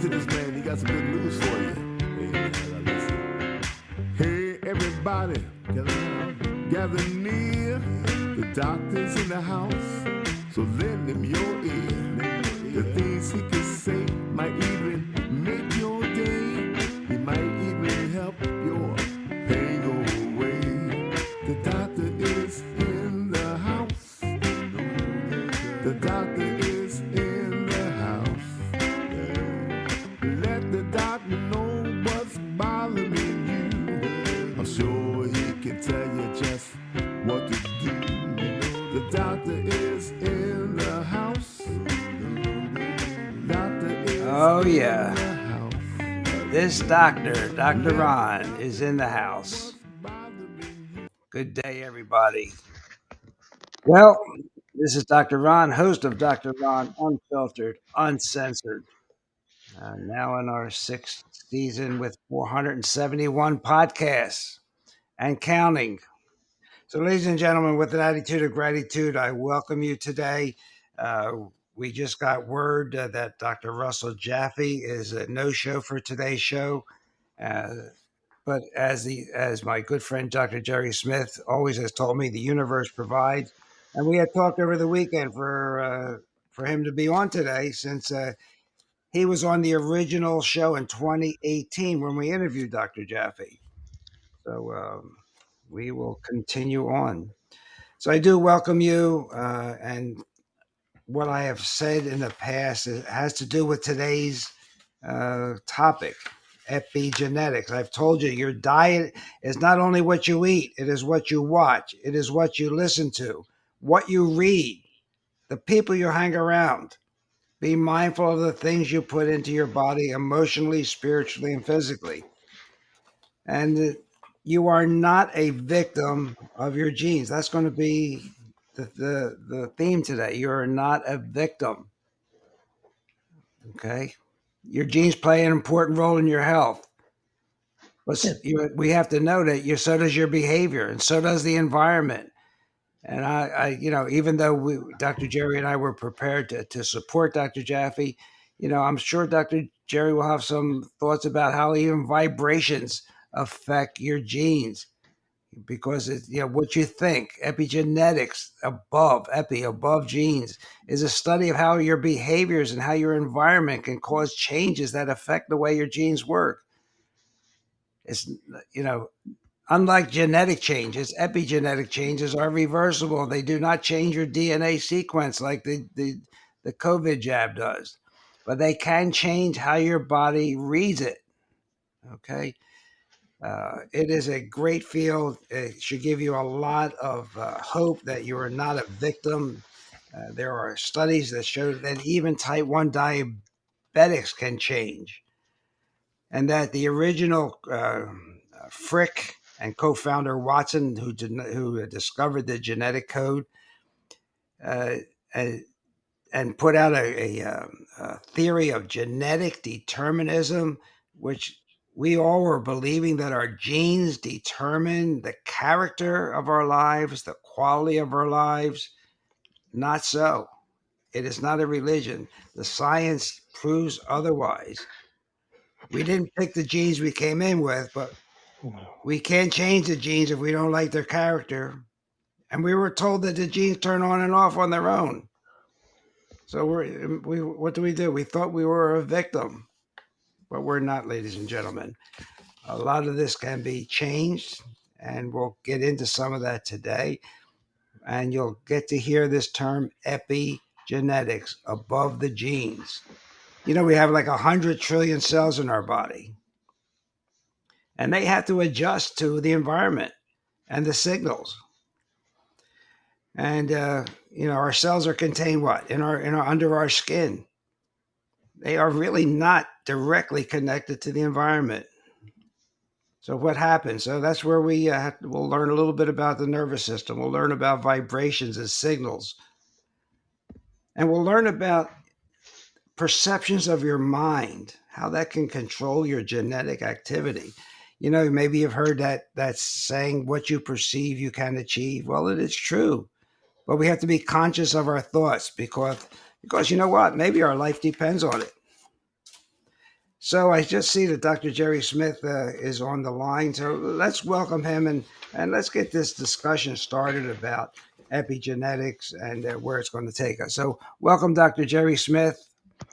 to this man. He got some good news for you. Listen. Hey, everybody, gather near. The doctor's in the house, so lend him your ear. The things he can say might even make your day. He might even help your pain go away. The doctor is in the house. The doctor is in the house. Let the doctor know what's bothering you. I'm sure he can tell you just what to do. The doctor is in the house. Doctor is yeah. This Dr. Ron, is in the house. Good day, everybody. Well, this is Dr. Ron, host of Dr. Ron Unfiltered, Uncensored. Now in our 6th season with 471 podcasts and counting. So, ladies and gentlemen, with an attitude of gratitude, I welcome you today. We just got word that Dr. Russell Jaffe is a no-show for today's show. But as my good friend Dr. Jerry Smith always has told me, the universe provides. And we had talked over the weekend for him to be on today, since he was on the original show in 2018 when we interviewed Dr. Jaffe. So we will continue on. So I do welcome you, and what I have said in the past has to do with today's topic, epigenetics. I've told you, your diet is not only what you eat, it is what you watch, it is what you listen to, what you read, the people you hang around. Be mindful of the things you put into your body emotionally, spiritually, and physically. And you are not a victim of your genes. That's going to be the theme today. You're not a victim. Okay? Your genes play an important role in your health. But we have to know that so does your behavior, and so does the environment. And I even though Dr. Jerry and I were prepared to support Dr. Jaffe, I'm sure Dr. Jerry will have some thoughts about how even vibrations affect your genes, because it's what you think. Epigenetics, above genes, is a study of how your behaviors and how your environment can cause changes that affect the way your genes work. It's unlike genetic changes, epigenetic changes are reversible. They do not change your DNA sequence like the COVID jab does, but they can change how your body reads it. Okay. It is a great field. It should give you a lot of hope that you are not a victim. There are studies that show that even type 1 diabetics can change, and that the original Frick and co-founder Watson, who discovered the genetic code and put out a theory of genetic determinism, which we all were believing that our genes determine the character of our lives, the quality of our lives. Not so. It is not a religion. The science proves otherwise. We didn't pick the genes we came in with, but we can't change the genes if we don't like their character. And we were told that the genes turn on and off on their own. So what do? We thought we were a victim, but we're not, ladies and gentlemen. A lot of this can be changed, and we'll get into some of that today. And you'll get to hear this term epigenetics, above the genes. We have like 100 trillion cells in our body, and they have to adjust to the environment and the signals. And our cells are contained in our under our skin. They are really not directly connected to the environment. So what happens? So that's where we'll learn a little bit about the nervous system. We'll learn about vibrations and signals, and we'll learn about perceptions of your mind, how that can control your genetic activity. Maybe you've heard that saying, what you perceive, you can achieve. Well, it is true, but we have to be conscious of our thoughts, because you know what? Maybe our life depends on it. So I just see that Dr. Jerry Smith is on the line. So let's welcome him and let's get this discussion started about epigenetics and where it's going to take us. So welcome, Dr. Jerry Smith.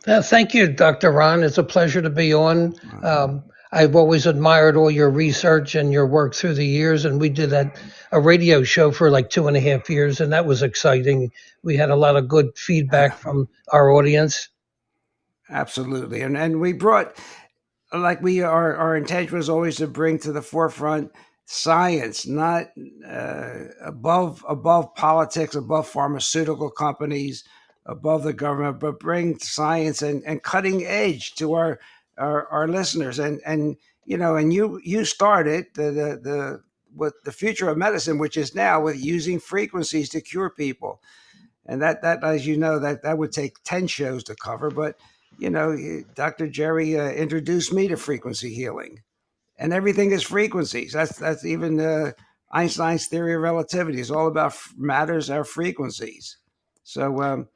Thank you, Dr. Ron. It's a pleasure to be on. I've always admired all your research and your work through the years, and we did a radio show for like 2.5 years, and that was exciting. We had a lot of good feedback from our audience. Absolutely. And we brought, like our intention was always to bring to the forefront science, not above politics, above pharmaceutical companies, above the government, but bring science and cutting edge to our listeners. And you started the with the future of medicine, which is now with using frequencies to cure people. And that as you know, that would take 10 shows to cover. But Dr. Jerry introduced me to frequency healing, and everything is frequencies. That's even Einstein's theory of relativity is all about matters are frequencies. So,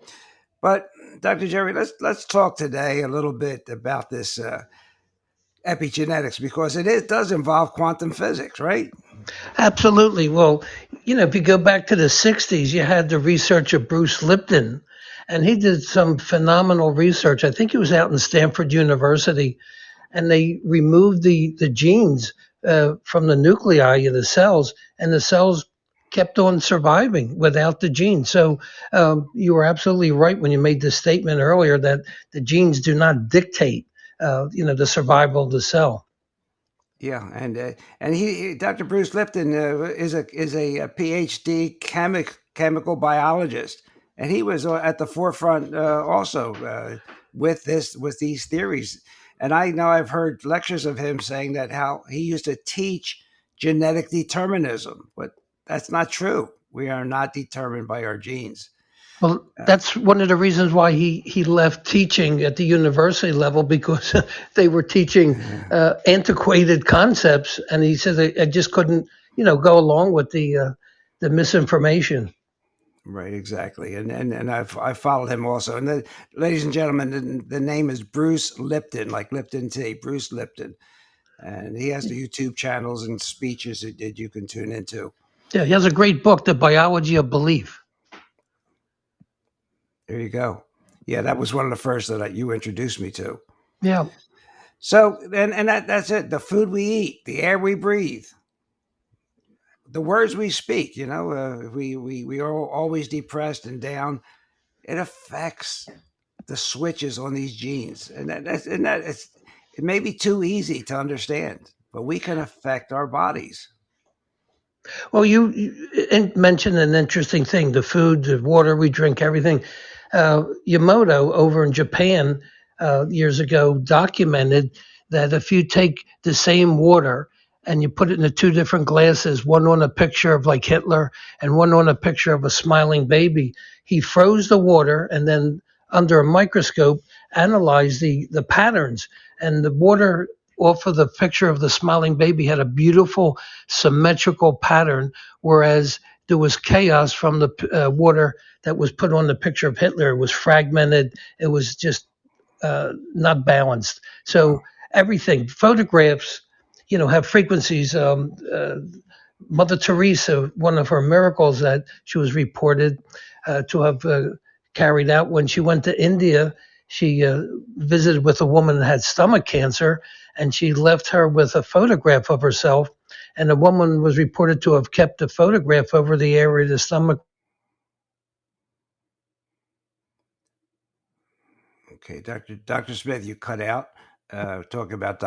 but Dr. Jerry, let's talk today a little bit about this epigenetics, because it does involve quantum physics, right? Absolutely. Well, if you go back to the 60s, you had the research of Bruce Lipton, and he did some phenomenal research. I think he was out in Stanford University, and they removed the genes from the nuclei of the cells, and the cells kept on surviving without the genes. So you were absolutely right when you made the statement earlier that the genes do not dictate, the survival of the cell. Yeah, and he Dr. Bruce Lipton is a PhD chemical biologist, and he was at the forefront also with these theories. And I know I've heard lectures of him saying that how he used to teach genetic determinism, but that's not true. We are not determined by our genes. Well, that's one of the reasons why he left teaching at the university level, because they were teaching antiquated concepts, and he said I just couldn't, go along with the misinformation. Right, exactly, and I've followed him also. And ladies and gentlemen, the name is Bruce Lipton, like Lipton tea, Bruce Lipton, and he has the YouTube channels and speeches that you can tune into. Yeah, he has a great book, The Biology of Belief. There you go. Yeah, that was one of the first that you introduced me to. Yeah. So, and that's it. The food we eat, the air we breathe, the words we speak. We are always depressed and down. It affects the switches on these genes, and it may be too easy to understand, but we can affect our bodies. Well, you mentioned an interesting thing: the food, the water we drink, everything. Yamoto over in Japan years ago documented that if you take the same water and you put it into two different glasses, one on a picture of like Hitler and one on a picture of a smiling baby, he froze the water and then under a microscope analyzed the patterns, and the water off of the picture of the smiling baby had a beautiful symmetrical pattern, whereas there was chaos from the water that was put on the picture of Hitler. It was fragmented. It was just not balanced. So everything, photographs, have frequencies. Mother Teresa, one of her miracles that she was reported to have carried out when she went to India, she visited with a woman that had stomach cancer, and she left her with a photograph of herself. And the woman was reported to have kept the photograph over the area of the stomach. Okay, Dr. Smith, you cut out. Talking about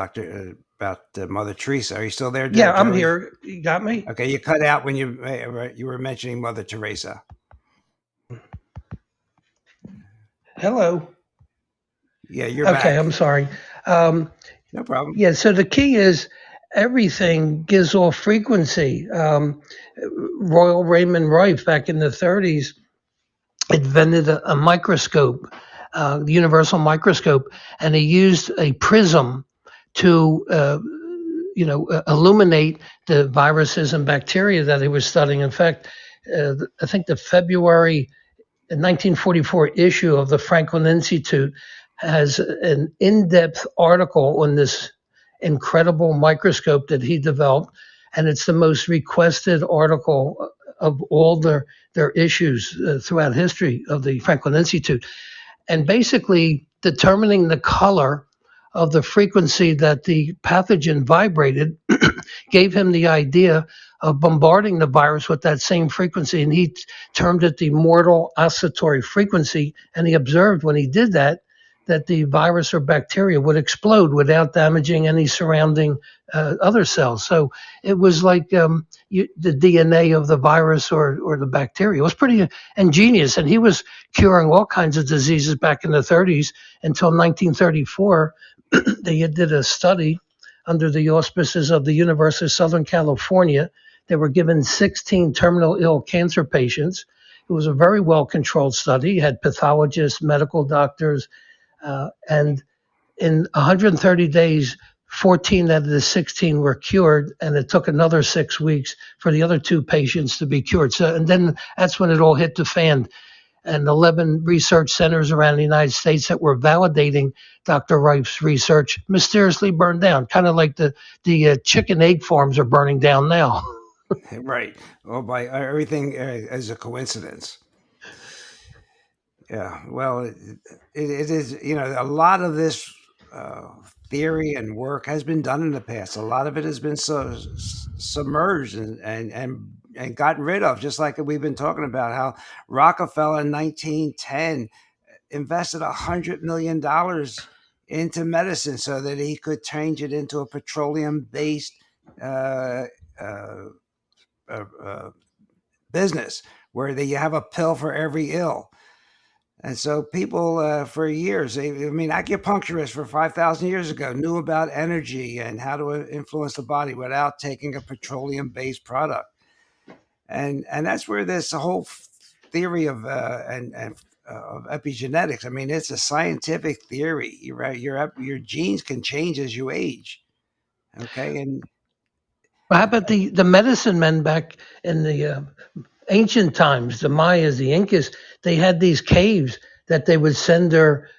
Mother Teresa. Are you still there? Yeah, I'm here. You got me? Okay, you cut out when you were mentioning Mother Teresa. Hello. Yeah, you're back. Okay, I'm sorry. No problem. Yeah, so the key is everything gives off frequency. Royal Raymond Rife back in the 30s invented a microscope, the universal microscope, and he used a prism to illuminate the viruses and bacteria that he was studying. In fact, I think the February 1944 issue of the Franklin Institute has an in-depth article on this incredible microscope that he developed, and it's the most requested article of all their issues throughout history of the Franklin Institute. And basically determining the color of the frequency that the pathogen vibrated gave him the idea of bombarding the virus with that same frequency. And he termed it the mortal oscillatory frequency. And he observed when he did that, that the virus or bacteria would explode without damaging any surrounding other cells. So it was like the DNA of the virus or the bacteria. It was pretty ingenious. And he was curing all kinds of diseases back in the 30s until 1934. They did a study under the auspices of the University of Southern California. They were given 16 terminal ill cancer patients. It was a very well controlled study. It had pathologists, medical doctors, and in 130 days, 14 out of the 16 were cured, and it took another 6 weeks for the other two patients to be cured. So, and then that's when it all hit the fan. And 11 research centers around the United States that were validating Dr. Rife's research mysteriously burned down, kind of like the chicken egg farms are burning down now. Right. Well, by everything as a coincidence. Yeah. Well, it is, a lot of this theory and work has been done in the past. A lot of it has been submerged and gotten rid of, just like we've been talking about how Rockefeller in 1910 invested $100 million into medicine so that he could change it into a petroleum-based business where you have a pill for every ill. And so people for years, acupuncturists for 5,000 years ago knew about energy and how to influence the body without taking a petroleum-based product. And that's where this whole theory of epigenetics. It's a scientific theory. You're right. Your genes can change as you age. Okay. And how about the medicine men back in the ancient times, the Mayas, the Incas? They had these caves that they would send their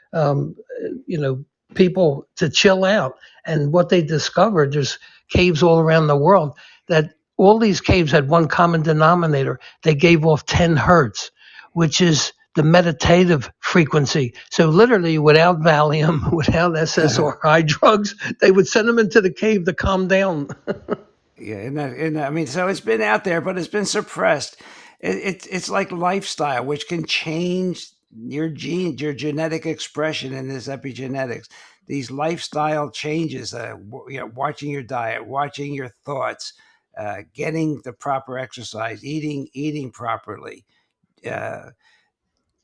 people to chill out. And what they discovered, there's caves all around the world, that all these caves had one common denominator. They gave off 10 hertz, which is the meditative frequency. So literally, without Valium, without SSRI drugs, they would send them into the cave to calm down. Yeah, so it's been out there, but it's been suppressed. It's like lifestyle, which can change your genes, your genetic expression in this epigenetics. These lifestyle changes, watching your diet, watching your thoughts, getting the proper exercise, eating properly,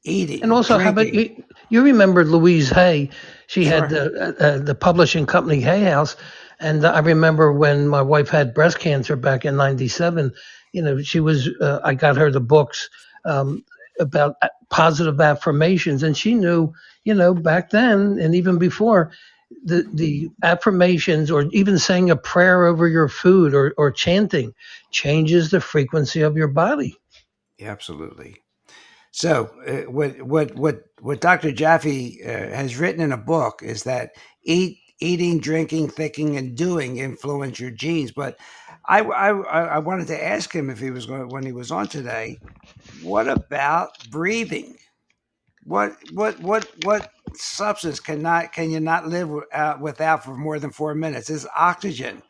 eating, and also, how about drinking. you remember Louise Hay? She Sure. had the publishing company Hay House. And I remember when my wife had breast cancer back in '97, she was, I got her the books about positive affirmations. And she knew, back then and even before, the affirmations or even saying a prayer over your food or chanting changes the frequency of your body. Absolutely. So what Dr. Jaffe has written in a book is that eating, drinking, thinking, and doing influence your genes. But I wanted to ask him if he was going when he was on today. What about breathing? What substance can you not live without for more than 4 minutes? It's oxygen.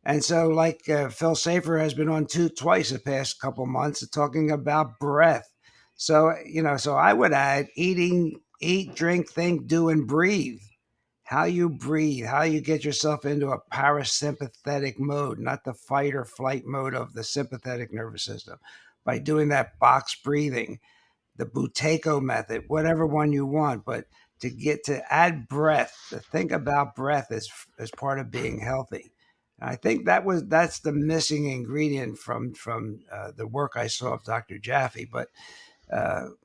And so, like Phil Safer has been on twice the past couple months talking about breath. So, so I would add eat, drink, think, do, and breathe. How you breathe, how you get yourself into a parasympathetic mode, not the fight or flight mode of the sympathetic nervous system, by doing that box breathing, the Buteyko method, whatever one you want. But to add breath, to think about breath as part of being healthy. I think that's the missing ingredient from the work I saw of Dr. Jaffe. But the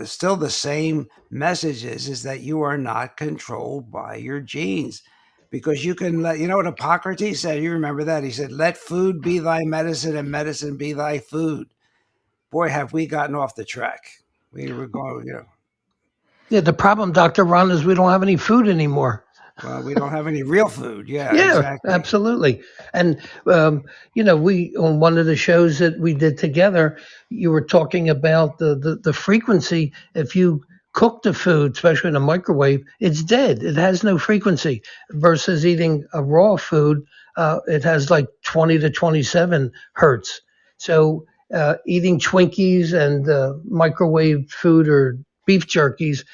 still the same message is that you are not controlled by your genes, because you can let what Hippocrates said. You remember that? He said, "Let food be thy medicine, and medicine be thy food." Boy, have we gotten off the track. We were going, Yeah, the problem, Dr. Ron, is we don't have any food anymore. Well, we don't have any real food. Yeah, Yeah, exactly. absolutely. And we on one of the shows that we did together, you were talking about the frequency. If you cook the food, especially in a microwave, it's dead. It has no frequency. Versus eating a raw food, it has like 20 to 27 hertz. So eating Twinkies and microwave food or beef jerkies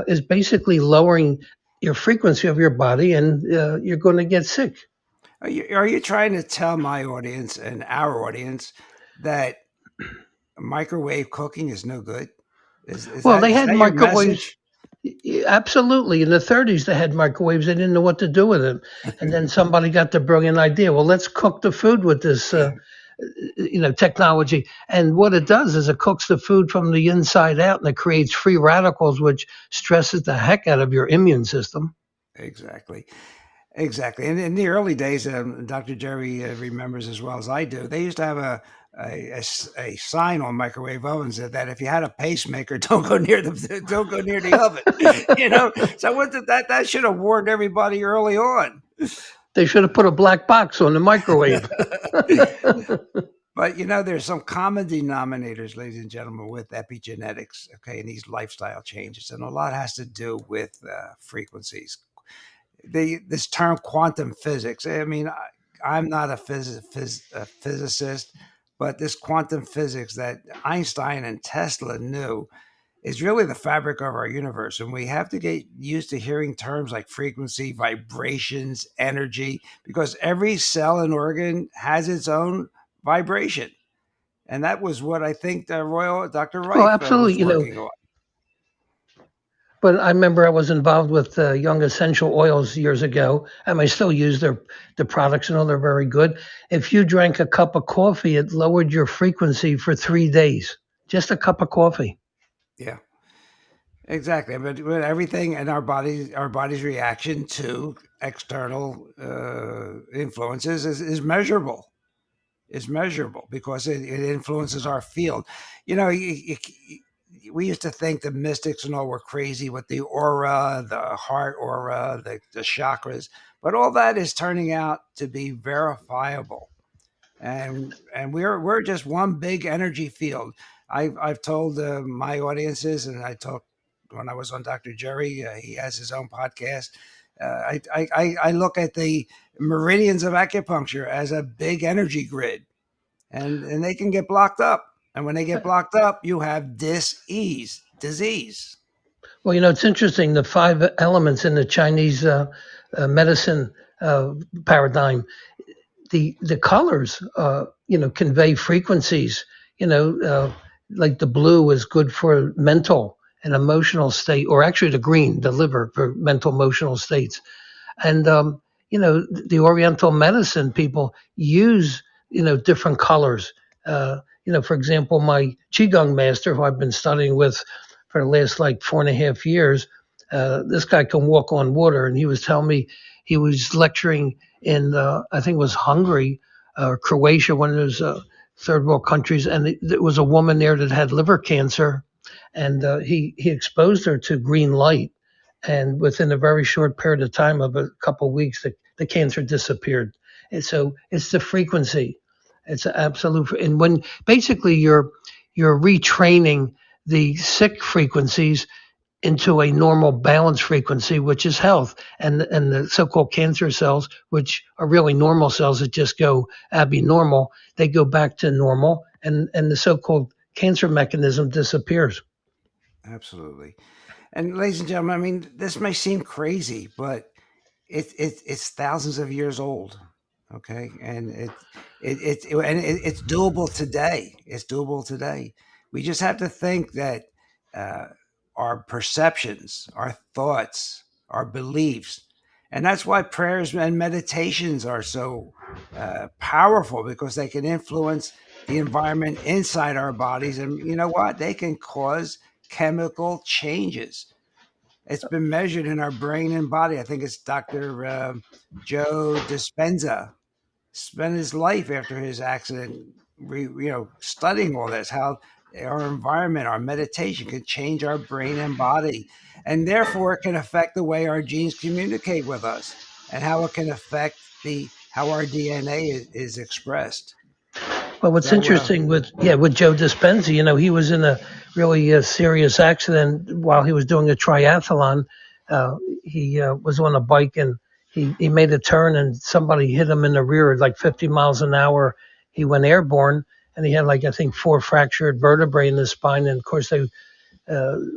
is basically lowering your frequency of your body, and you're going to get sick. Are you trying to tell my audience and our audience that microwave cooking is no good? Is Well, that they is had that your microwaves. message? Absolutely. In the 30s, they had microwaves. They didn't know what to do with them. And then somebody got the brilliant idea. Well, let's cook the food with this, technology. And what it does is it cooks the food from the inside out, and it creates free radicals, which stresses the heck out of your immune system. Exactly. Exactly. And in the early days, Dr. Jerry remembers as well as I do, they used to have a sign on microwave ovens that if you had a pacemaker, don't go near the oven. So what did that should have warned everybody early on. They should have put a black box on the microwave. But there's some common denominators, ladies and gentlemen, with epigenetics, okay, and these lifestyle changes, and a lot has to do with frequencies. This term quantum physics. I mean, I'm not a physicist, but this quantum physics that Einstein and Tesla knew is really the fabric of our universe. And we have to get used to hearing terms like frequency, vibrations, energy, because every cell and organ has its own vibration. And that was what I think the Royal Dr. Oh, Rife absolutely. was working on. But I remember I was involved with Young Essential Oils years ago, and I still use the products and all. They're very good. If you drank a cup of coffee, it lowered your frequency for 3 days. Just a cup of coffee. Yeah. Exactly, but everything in our body's reaction to external influences is measurable. Is measurable because it influences our field. We used to think the mystics and all were crazy with the aura, the heart aura, the chakras, but all that is turning out to be verifiable, and we're just one big energy field. I've told my audiences, and I talked when I was on Dr. Jerry. He has his own podcast. I look at the meridians of acupuncture as a big energy grid, and they can get blocked up. And when they get blocked up, you have disease. Well, it's interesting. The five elements in the Chinese medicine paradigm, the colors, convey frequencies. Like the blue is good for mental and emotional state, or actually the green, the liver, for mental emotional states. And the Oriental medicine people use different colors. For example, my qigong master, who I've been studying with for the last like 4.5 years, this guy can walk on water, and he was telling me he was lecturing in I think it was Hungary or Croatia, one of those third world countries, and there was a woman there that had liver cancer, and he exposed her to green light, and within a very short period of time of a couple of weeks, the cancer disappeared. And so it's the frequency. It's an absolute, and when basically you're retraining the sick frequencies into a normal balance frequency, which is health, and the so-called cancer cells, which are really normal cells that just go abnormal, they go back to normal, and the so-called cancer mechanism disappears. Absolutely. And ladies and gentlemen, I mean, this may seem crazy, but it's thousands of years old. Okay, and it's doable today. It's doable today. We just have to think that uh, our perceptions, our thoughts, our beliefs, and that's why prayers and meditations are so powerful, because they can influence the environment inside our bodies, and you know what? They can cause chemical changes. It's been measured in our brain and body. I think it's Dr. Joe Dispenza spent his life after his accident, studying all this, how our environment, our meditation can change our brain and body, and therefore it can affect the way our genes communicate with us and how it can affect how our DNA is expressed. Well, what's interesting with Joe Dispenza, he was in a really serious accident while he was doing a triathlon. He was on a bike and he made a turn and somebody hit him in the rear at like 50 miles an hour. He went airborne and he had like I think 4 fractured vertebrae in his spine. And of course, they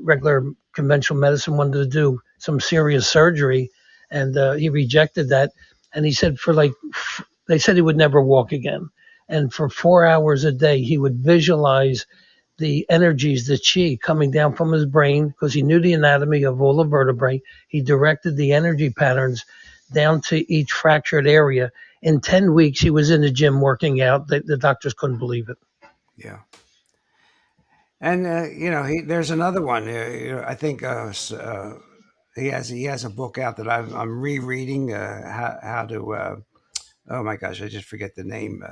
regular conventional medicine wanted to do some serious surgery, and he rejected that. And he said they said he would never walk again. And for 4 hours a day, he would visualize the energies, the chi coming down from his brain because he knew the anatomy of all the vertebrae. He directed the energy patterns down to each fractured area. In 10 weeks, he was in the gym working out. The doctors couldn't believe it. Yeah. And there's another one. I think he has a book out that I'm rereading. How to oh my gosh, I just forget the name.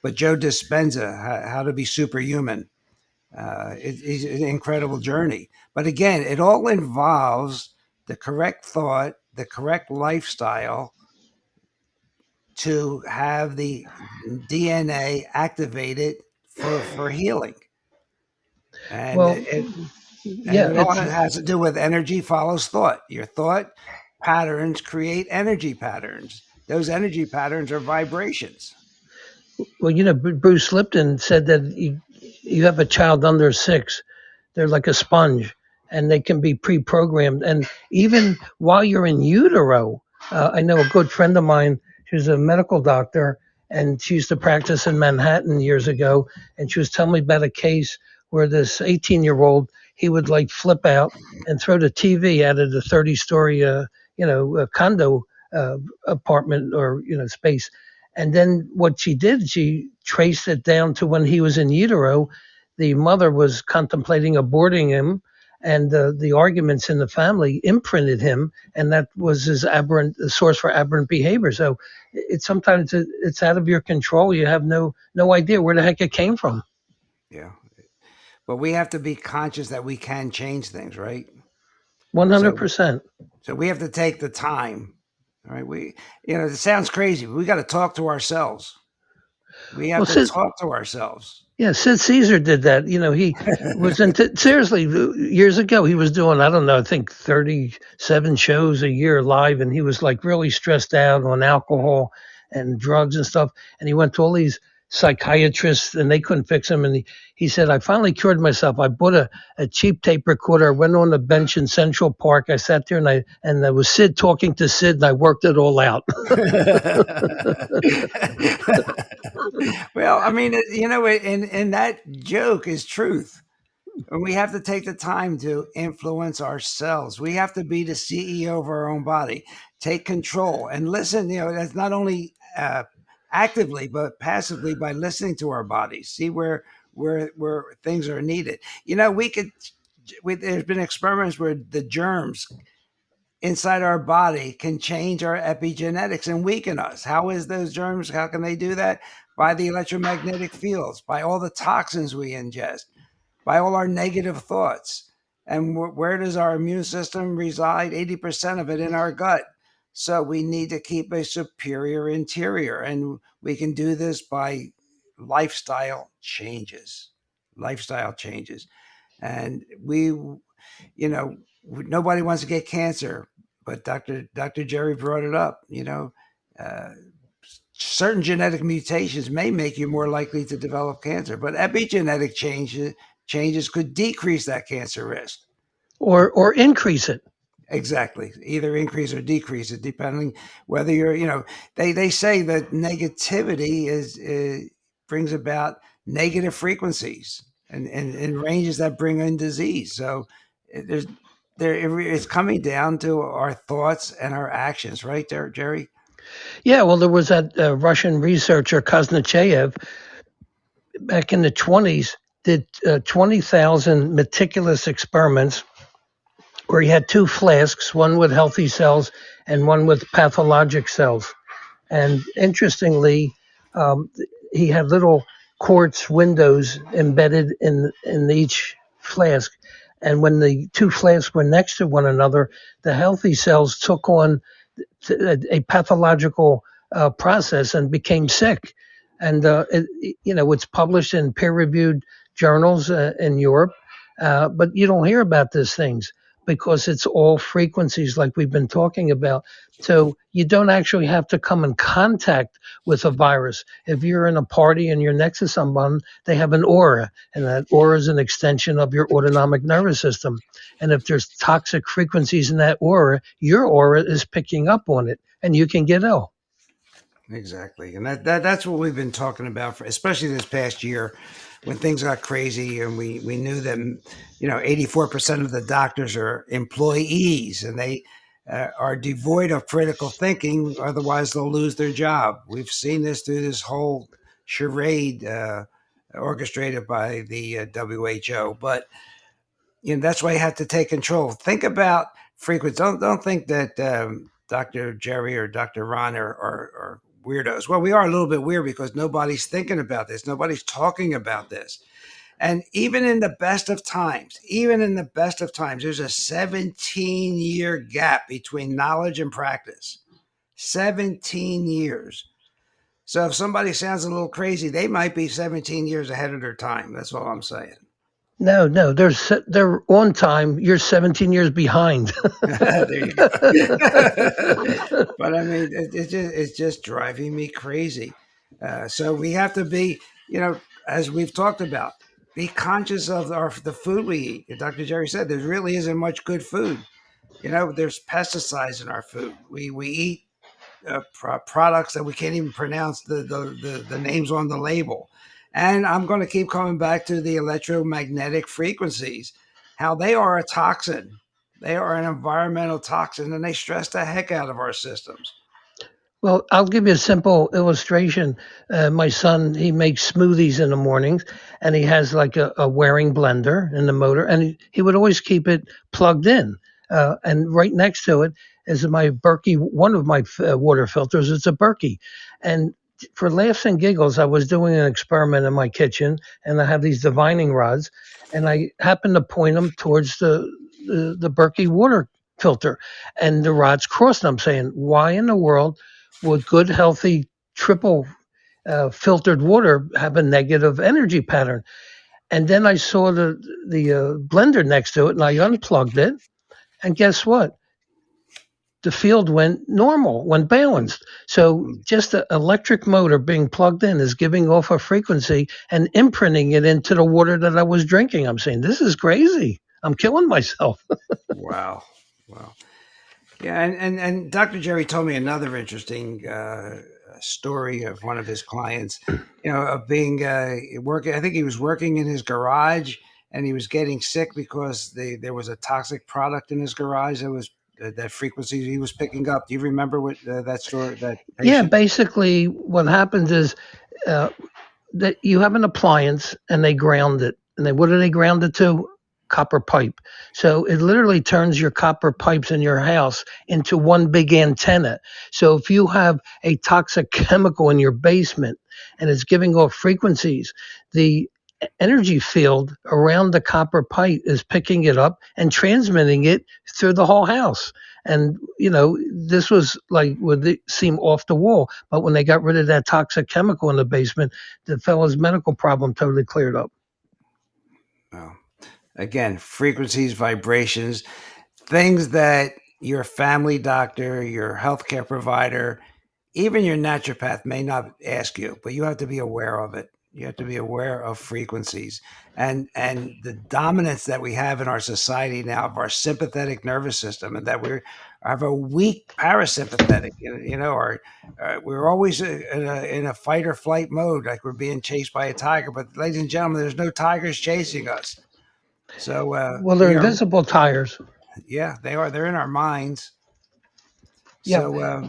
But Joe Dispenza, How to Be Superhuman. It's an incredible journey. But again, it all involves the correct thought, the correct lifestyle to have the DNA activated for healing. And it all has to do with energy follows thought. Your thought patterns create energy patterns. Those energy patterns are vibrations. Well, Bruce Lipton said that you have a child under 6, they're like a sponge, and they can be pre-programmed. And even while you're in utero, I know a good friend of mine, she was a medical doctor, and she used to practice in Manhattan years ago, and she was telling me about a case where this 18-year-old, he would like flip out and throw the TV out of the 30-story, condo apartment or space. And then what she did, she traced it down to when he was in utero. The mother was contemplating aborting him, and the arguments in the family imprinted him, and that was his source for aberrant behavior. So sometimes it's out of your control. You have no idea where the heck it came from. Yeah. But we have to be conscious that we can change things, right? 100%. So we have to take the time. All right. It sounds crazy, but we got to talk to ourselves. We have to talk to ourselves. Yeah, Sid Caesar did that. He was seriously, years ago, he was doing, I don't know, I think 37 shows a year live, and he was like really stressed out on alcohol and drugs and stuff. And he went to all these psychiatrists and they couldn't fix him. And he said, I finally cured myself. I bought a cheap tape recorder. I went on the bench in Central Park. I sat there and I was Sid talking to Sid, and I worked it all out. Well, I mean, and that joke is truth. And we have to take the time to influence ourselves. We have to be the CEO of our own body, take control and listen. That's not only actively, but passively by listening to our bodies, see where things are needed. There's been experiments where the germs inside our body can change our epigenetics and weaken us. How is those germs? How can they do that? By the electromagnetic fields, by all the toxins we ingest, by all our negative thoughts. And where does our immune system reside? 80% of it in our gut. So we need to keep a superior interior. And we can do this by lifestyle changes. And nobody wants to get cancer, but Dr. Jerry brought it up. Certain genetic mutations may make you more likely to develop cancer, but epigenetic changes could decrease that cancer risk or increase it. Exactly. Either increase or decrease it, depending whether you're, they say that negativity brings about negative frequencies and ranges that bring in disease. So it's coming down to our thoughts and our actions, right there, Jerry? Yeah. Well, there was that Russian researcher, Kuznechev, back in the 1920s, did 20,000 meticulous experiments where he had 2 flasks, one with healthy cells and one with pathologic cells. And interestingly, he had little quartz windows embedded in each flask. And when the two flasks were next to one another, the healthy cells took on a pathological process and became sick. And it's published in peer-reviewed journals in Europe, but you don't hear about these things because it's all frequencies like we've been talking about. So you don't actually have to come in contact with a virus. If you're in a party and you're next to someone, they have an aura, and that aura is an extension of your autonomic nervous system. And if there's toxic frequencies in that aura, your aura is picking up on it, and you can get ill. Exactly. And that's what we've been talking about, especially this past year when things got crazy and we knew that, 84% of the doctors are employees and they are devoid of critical thinking. Otherwise, they'll lose their job. We've seen this through this whole charade orchestrated by the WHO. But that's why you have to take control. Think about frequency. Don't think that Dr. Jerry or Dr. Ron are weirdos. Well, we are a little bit weird because nobody's thinking about this. Nobody's talking about this. And even in the best of times, there's a 17-year gap between knowledge and practice. 17 years. So if somebody sounds a little crazy, they might be 17 years ahead of their time. That's all I'm saying. No, they're on time. You're 17 years behind. There you go. But I mean, it's just driving me crazy. So we have to be, as we've talked about, be conscious of the food we eat. Dr. Jerry said there really isn't much good food. There's pesticides in our food. We eat products that we can't even pronounce the names on the label. And I'm going to keep coming back to the electromagnetic frequencies, how they are a toxin. They are an environmental toxin, and they stress the heck out of our systems. Well, I'll give you a simple illustration. My son, he makes smoothies in the mornings, and he has like a wearing blender in the motor, and he would always keep it plugged in. And right next to it is my Berkey, one of my water filters. It's a Berkey. And for laughs and giggles, I was doing an experiment in my kitchen, and I have these divining rods, and I happened to point them towards the Berkey water filter, and the rods crossed. And I'm saying, why in the world would good, healthy, triple filtered water have a negative energy pattern? And then I saw the blender next to it, and I unplugged it. And guess what? The field went normal, went balanced. So just an electric motor being plugged in is giving off a frequency and imprinting it into the water that I was drinking. I'm saying, this is crazy. I'm killing myself. Wow. Yeah, and Dr. Jerry told me another interesting story of one of his clients, of being working. I think he was working in his garage, and he was getting sick because there was a toxic product in his garage that was that frequency he was picking up. Do you remember what that story? That patient? Yeah, basically what happens is that you have an appliance and they ground it, and what do they ground it to? Copper pipe. So it literally turns your copper pipes in your house into one big antenna. So if you have a toxic chemical in your basement and it's giving off frequencies, the energy field around the copper pipe is picking it up and transmitting it through the whole house. And this was like would seem off the wall, but when they got rid of that toxic chemical in the basement, the fellow's medical problem totally cleared up. Wow. Again, frequencies, vibrations, things that your family doctor, your healthcare provider, even your naturopath may not ask you, but you have to be aware of it. You have to be aware of frequencies and the dominance that we have in our society now of our sympathetic nervous system, and that we have a weak parasympathetic. We're always in a fight or flight mode, like we're being chased by a tiger. But ladies and gentlemen, there's no tigers chasing us. So well, they're invisible tires. Yeah, they are. They're in our minds. Yeah. So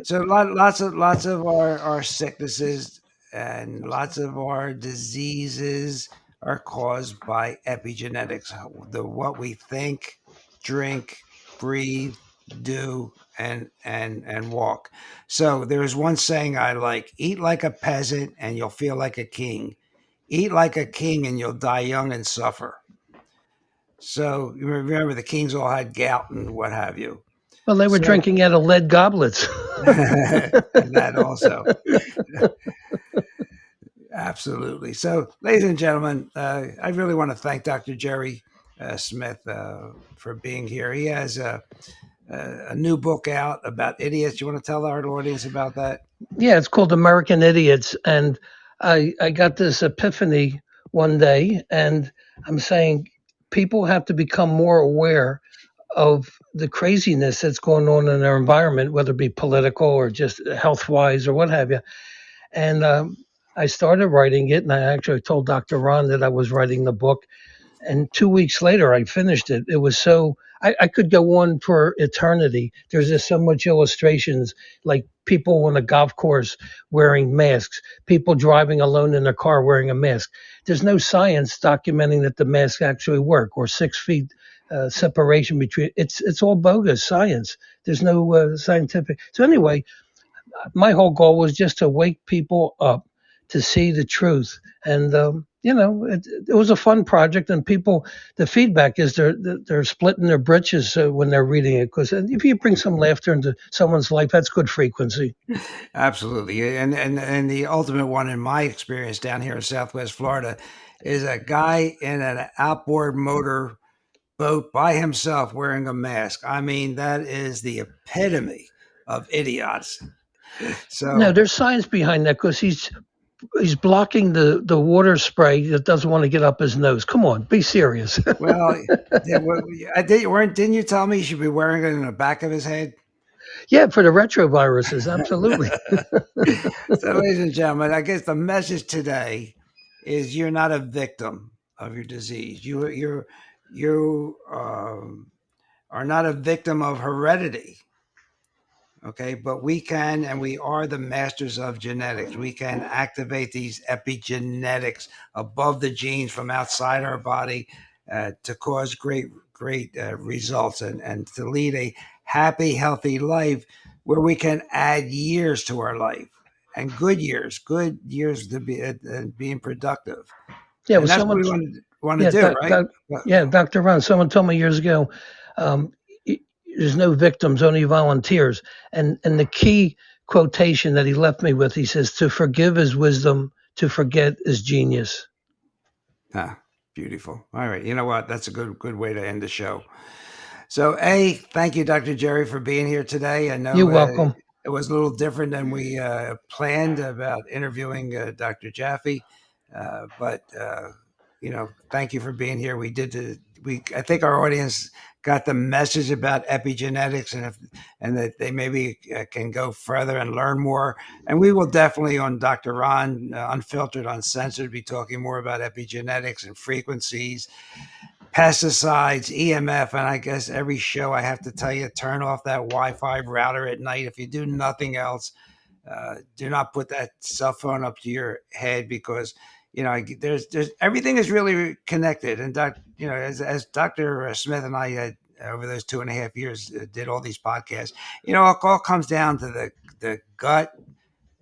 so lots of our sicknesses and lots of our diseases are caused by epigenetics. What we think, drink, breathe, do, and walk. So there's one saying I like: eat like a peasant and you'll feel like a king. Eat like a king and you'll die young and suffer. So you remember the kings all had gout and what have you. Well, they were So drinking out of lead goblets. and that also. Absolutely. So, ladies and gentlemen, I really want to thank Dr. Jerry Smith for being here. He has a new book out about idiots. You want to tell our audience about that? Yeah, it's called American Idiots. And I got this epiphany one day, and I'm saying people have to become more aware of the craziness that's going on in their environment, whether it be political or just health wise or what have you. And I started writing it, and I actually told Dr. Ron that I was writing the book. And 2 weeks later, I finished it. It was so I could go on for eternity. There's just so much illustrations, like people on a golf course wearing masks, people driving alone in their car wearing a mask. There's no science documenting that the masks actually work, or 6 feet separation between. It's all bogus science. There's no scientific. So anyway, my whole goal was just to wake people up to see the truth. And it was a fun project, and people, the feedback is they're splitting their britches when they're reading it, because if you bring some laughter into someone's life, that's good frequency. Absolutely. And the ultimate one in my experience down here in Southwest Florida is a guy in an outboard motor boat by himself wearing a mask. I mean, that is the epitome of idiots. So No, there's science behind that, because he's blocking the water spray that doesn't want to get up his nose. Come on, be serious. well, didn't you tell me he should be wearing it in the back of his head? Yeah, for the retroviruses, absolutely. So, ladies and gentlemen, I guess the message today is you're not a victim of your disease. You are not a victim of heredity. Okay, but we can, and we are the masters of genetics. We can activate these epigenetics above the genes from outside our body to cause great results, and to lead a happy, healthy life where we can add years to our life, and good years to be being productive. Yeah, And well, that's what someone. we want to Yeah, do, right? yeah, Dr. Ron. Someone told me years ago, um, there's no victims, only volunteers. And the key quotation that he left me with, he says, "To forgive is wisdom, to forget is genius." Ah, beautiful. All right. You know what? That's a good way to end the show. So, thank you, Dr. Jerry, for being here today. I know You're welcome. it was a little different than we planned about interviewing Dr. Jaffe, but thank you for being here. I think our audience got the message about epigenetics, and that they maybe can go further and learn more. And we will definitely, on Dr. Ron, Unfiltered, Uncensored, be talking more about epigenetics and frequencies, pesticides, EMF, and I guess every show I have to tell you, turn off that Wi-Fi router at night. If you do nothing else, do not put that cell phone up to your head, because there's everything is really connected. And as Dr. Smith and I had over those 2.5 years did all these podcasts, it all comes down to the gut,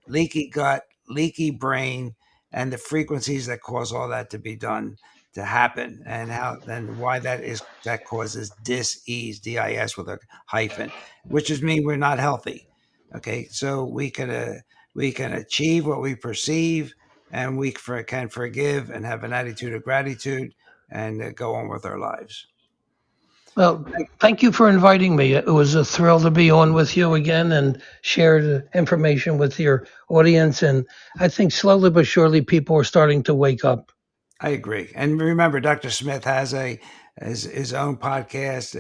leaky brain, and the frequencies that cause all that to be done, to happen, and why that causes dis-ease, DIS with a hyphen, which is mean we're not healthy. Okay, so we can achieve what we perceive, and we can forgive and have an attitude of gratitude, and go on with our lives. Well, thank you for inviting me. It was a thrill to be on with you again and share the information with your audience. And I think slowly but surely people are starting to wake up. I agree. And remember, Dr. Smith has his own podcast.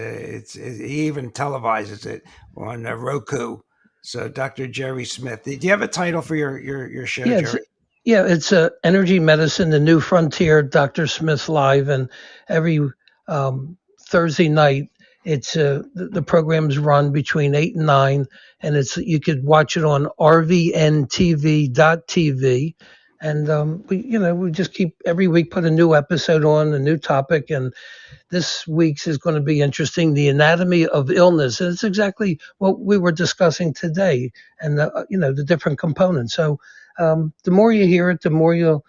He even televises it on Roku. So, Dr. Jerry Smith, do you have a title for your show, Yeah, Jerry? it's Energy Medicine, the New Frontier, Dr. Smith Live, and every Thursday night, it's the program's run between 8 and 9, and you could watch it on rvntv.tv. And we just keep every week put a new episode on, a new topic, and this week's is going to be interesting: the anatomy of illness, and it's exactly what we were discussing today, and the different components. So the more you hear it, the more you'll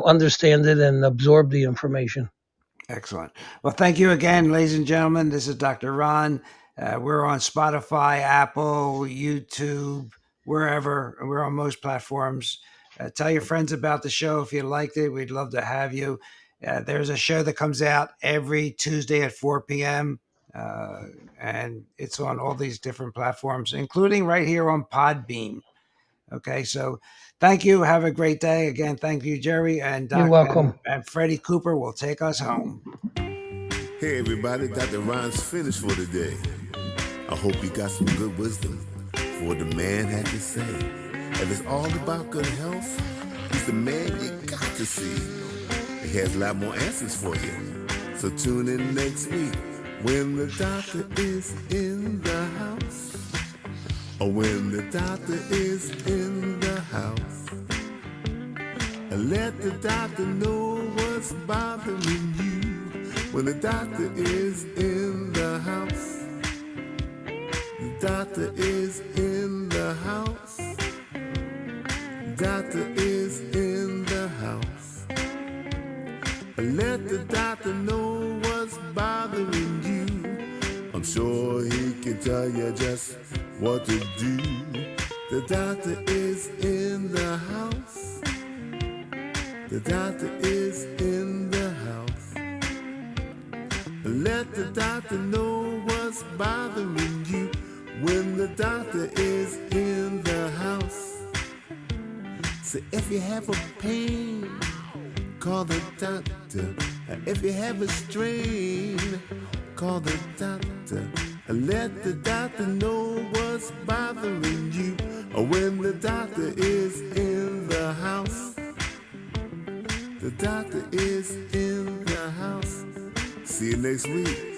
understand it and absorb the information. Excellent. Well, thank you again, ladies and gentlemen. This is Dr. Ron. We're on Spotify, Apple, YouTube, wherever. We're on most platforms. Tell your friends about the show if you liked it. We'd love to have you. There's a show that comes out every Tuesday at 4 p.m., and it's on all these different platforms, including right here on Podbean. Okay, so thank you. Have a great day. Again, thank you, Jerry. And You're welcome. And Freddie Cooper will take us home. Hey everybody, Dr. Ron's finished for today. I hope you got some good wisdom for what the man had to say. If it's all about good health, he's the man you got to see. He has a lot more answers for you. So tune in next week when the doctor is in the house. Or when the doctor is in the house. And let the doctor know what's bothering you. When the doctor is in the house. The doctor is in the house. The doctor is in the house. And let the doctor know what's bothering you. I'm sure he can tell you just what to do. The doctor is in the house. The doctor is in the house. Let the doctor know what's bothering you. When the doctor is in the house. So if you have a pain, call the doctor. If you have a strain, call the doctor. Let the doctor know what's bothering you. When the doctor is in the house. The doctor is in the house. See you next week.